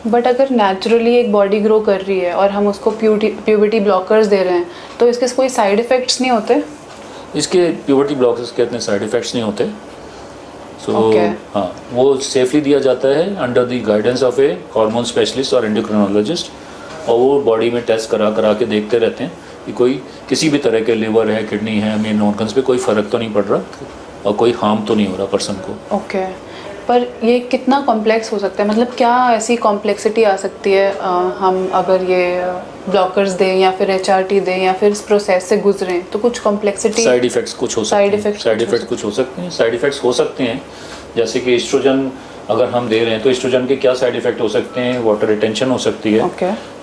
But अगर naturally एक body grow कर रही है और हम उसको प्यूबर्टी ब्लॉकर्स दे रहे हैं तो इसके कोई साइड इफ़ेक्ट्स नहीं होते? इसके प्यूबर्टी ब्लॉकर्स के इतने साइड इफ़ेक्ट्स नहीं होते। हाँ, वो सेफली दिया जाता है under the guidance of A hormone specialist और एंडोक्रिनोलॉजिस्ट, और वो बॉडी में टेस्ट करा के देखते रहते हैं कि कोई किसी भी तरह के लिवर है, किडनी है, मेन ऑर्गन्स पे कोई फ़र्क तो नहीं पड़ रहा और कोई हार्म तो नहीं हो रहा पर्सन को। ओके, पर ये कितना कॉम्प्लेक्स हो सकता है? मतलब क्या ऐसी कॉम्प्लेक्सिटी आ सकती है हम अगर ये ब्लॉकर्स दें या फिर HRT दें या फिर इस प्रोसेस से गुजरें तो कुछ कॉम्प्लेक्सिटी, साइड इफ़ेक्ट्स कुछ हो सकते हैं जैसे कि एस्ट्रोजन अगर हम दे रहे हैं तो एस्ट्रोजन के क्या साइड इफ़ेक्ट हो सकते हैं? वाटर रिटेंशन हो सकती है,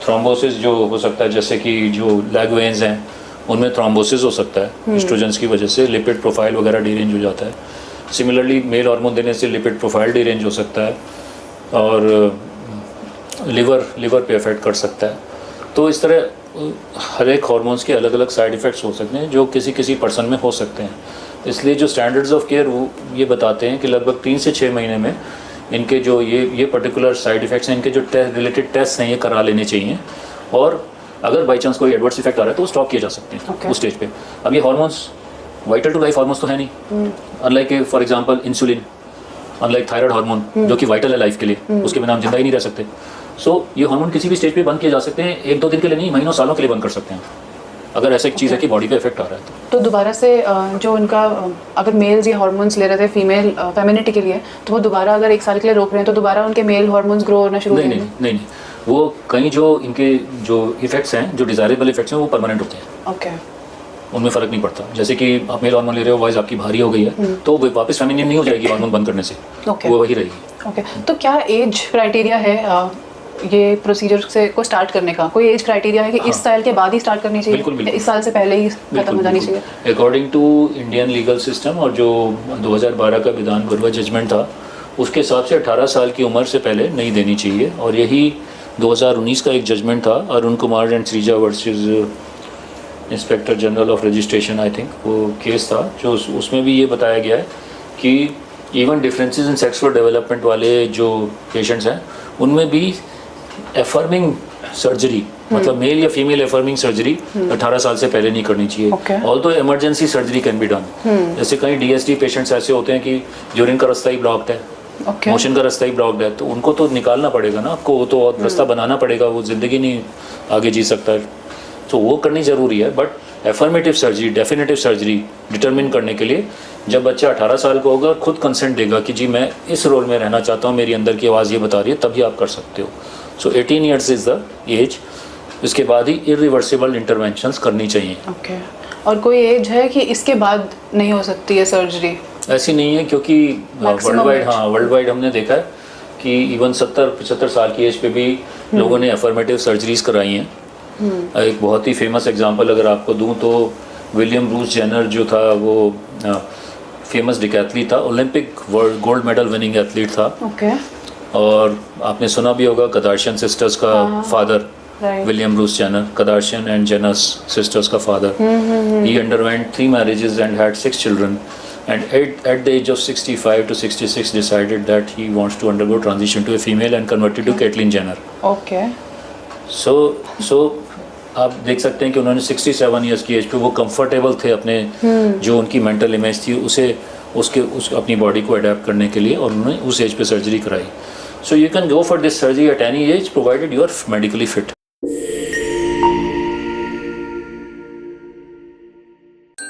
थ्रोम्बोसिस जो हो सकता है, जैसे कि जो लेग वेन्स हैं उनमें थ्रोम्बोसिस हो सकता है एस्ट्रोजन की वजह से, लिपिड प्रोफाइल वगैरह डीरेंज हो जाता है। सिमिलरली मेल हार्मोन देने से लिपिड प्रोफाइल डीरेंज हो सकता है और लिवर पे इफेक्ट कर सकता है। तो इस तरह हर एक हार्मोन्स के अलग अलग साइड इफ़ेक्ट्स हो सकते हैं जो किसी पर्सन में हो सकते हैं। इसलिए जो स्टैंडर्ड्स ऑफ केयर वो ये बताते हैं कि लगभग 3 से 6 महीने में इनके जो ये पर्टिकुलर साइड इफ़ेक्ट्स हैं, इनके जो रिलेटेड टेस्ट हैं ये करा लेने चाहिए, और अगर बाई चांस कोई एडवर्स इफेक्ट आ रहा है तो स्टॉप किए जा सकते हैं उस स्टेज पे। अब ये hormones vital to life hormones तो है नहीं, unlike for example insulin, unlike thyroid hormone जो कि वाइटल है लाइफ के लिए, उसके बिना हम जिंदा ही नहीं रह सकते। सो ये हार्मोन किसी भी स्टेज पे बंद किए जा सकते हैं, 1-2 दिन के लिए नहीं, महीनों सालों के लिए बंद कर सकते हैं अगर ऐसा एक चीज़ है कि बॉडी पे इफेक्ट आ रहा है तो दोबारा से जो उनका अगर मेल्स ये हार्मोन्स ले रहे थे फीमेल फेमिनिटी के लिए, तो वो दोबारा अगर 1 साल के लिए रोक रहे हैं तो दोबारा उनके मेल हार्मोन्स ग्रो होना शुरू हो जाएंगे? नहीं, वो कहीं जो इनके जो इफेक्ट्स हैं, जो डिज़ायरेबल इफेक्ट्स हैं, वो परमानेंट होते हैं। ओके, उनमें फ़र्क नहीं पड़ता। जैसे कि आप मेल हार्मोन ले रहे हो, वॉइस आपकी भारी हो गई है तो वो वापस फेमिनिन नहीं हो जाएगी हार्मोन बंद करने से, वो वही रहेगी। ओके, तो क्या एज क्राइटेरिया है ये प्रोसीजर से को स्टार्ट करने का? कोई एज क्राइटेरिया है कि इस साल के बाद ही स्टार्ट करनी चाहिए? बिल्कुल। इस साल से पहले ही खत्म हो जानी चाहिए? According to Indian legal system और जो 2012 का विधान गुरुआ जजमेंट था उसके हिसाब से 18 साल की उम्र से पहले नहीं देनी चाहिए, और यही 2019 का एक जजमेंट था Arun Kumar and Sreeja versus inspector general of registration, I think वो केस था, जो उसमें भी ये बताया गया है कि even differences in sexual development वाले जो पेशेंट्स हैं उनमें भी एफर्मिंग सर्जरी, मतलब मेल या फीमेल एफर्मिंग सर्जरी 18 साल से पहले नहीं करनी चाहिए। Although emergency surgery can be done. जैसे कई DSD पेशेंट्स ऐसे होते हैं कि यूरिन का रास्ता ही ब्लॉक्ड है, मोशन का रास्ता ही ब्लॉक्ड है, तो उनको तो निकालना पड़ेगा ना, आपको वो तो रास्ता बनाना पड़ेगा, वो ज़िंदगी नहीं आगे जी सकता है, तो वो करनी ज़रूरी है। But affirmative surgery, definitive surgery determine करने के लिए जब बच्चा 18 साल का होगा, खुद कंसेंट देगा कि जी मैं इस रोल में रहना चाहता हूँ, मेरी अंदर की आवाज़ ये बता रही है, तभी आप कर सकते हो। सो 18 ईयर्स इज़ द एज, इसके बाद ही इरिवर्सिबल इंटरवेंशंस करनी चाहिए। ओके, और कोई एज है कि इसके बाद नहीं हो सकती है सर्जरी? ऐसी नहीं है, क्योंकि वर्ल्ड वाइड हमने देखा है कि इवन 70-75 साल की एज पे भी लोगों ने एफर्मेटिव सर्जरीज कराई हैं। एक बहुत ही फेमस एग्जांपल अगर आपको दूं तो विलियम ब्रूस जेनर जो था वो फेमस डिकैथलीट था, Olympic world gold medal winning athlete था। और आपने सुना भी होगा कदार्शियन सिस्टर्स का father William Bruce Jenner, Kardashian and Jenner sisters का father, he underwent 3 marriages and had 6 children, and at the age of 65 to 66 decided that he wants to undergo transition to a female and converted to Caitlyn Jenner. Okay. So आप देख सकते हैं कि उन्होंने 67 years की as पे वो comfortable थे अपने जो उनकी मेंटल इमेज थी उसे अपनी बॉडी को अडेप्ट करने के लिए, और उन्होंने उस एज पे सर्जरी कराई। So you can go for this surgery at any age provided you are medically fit.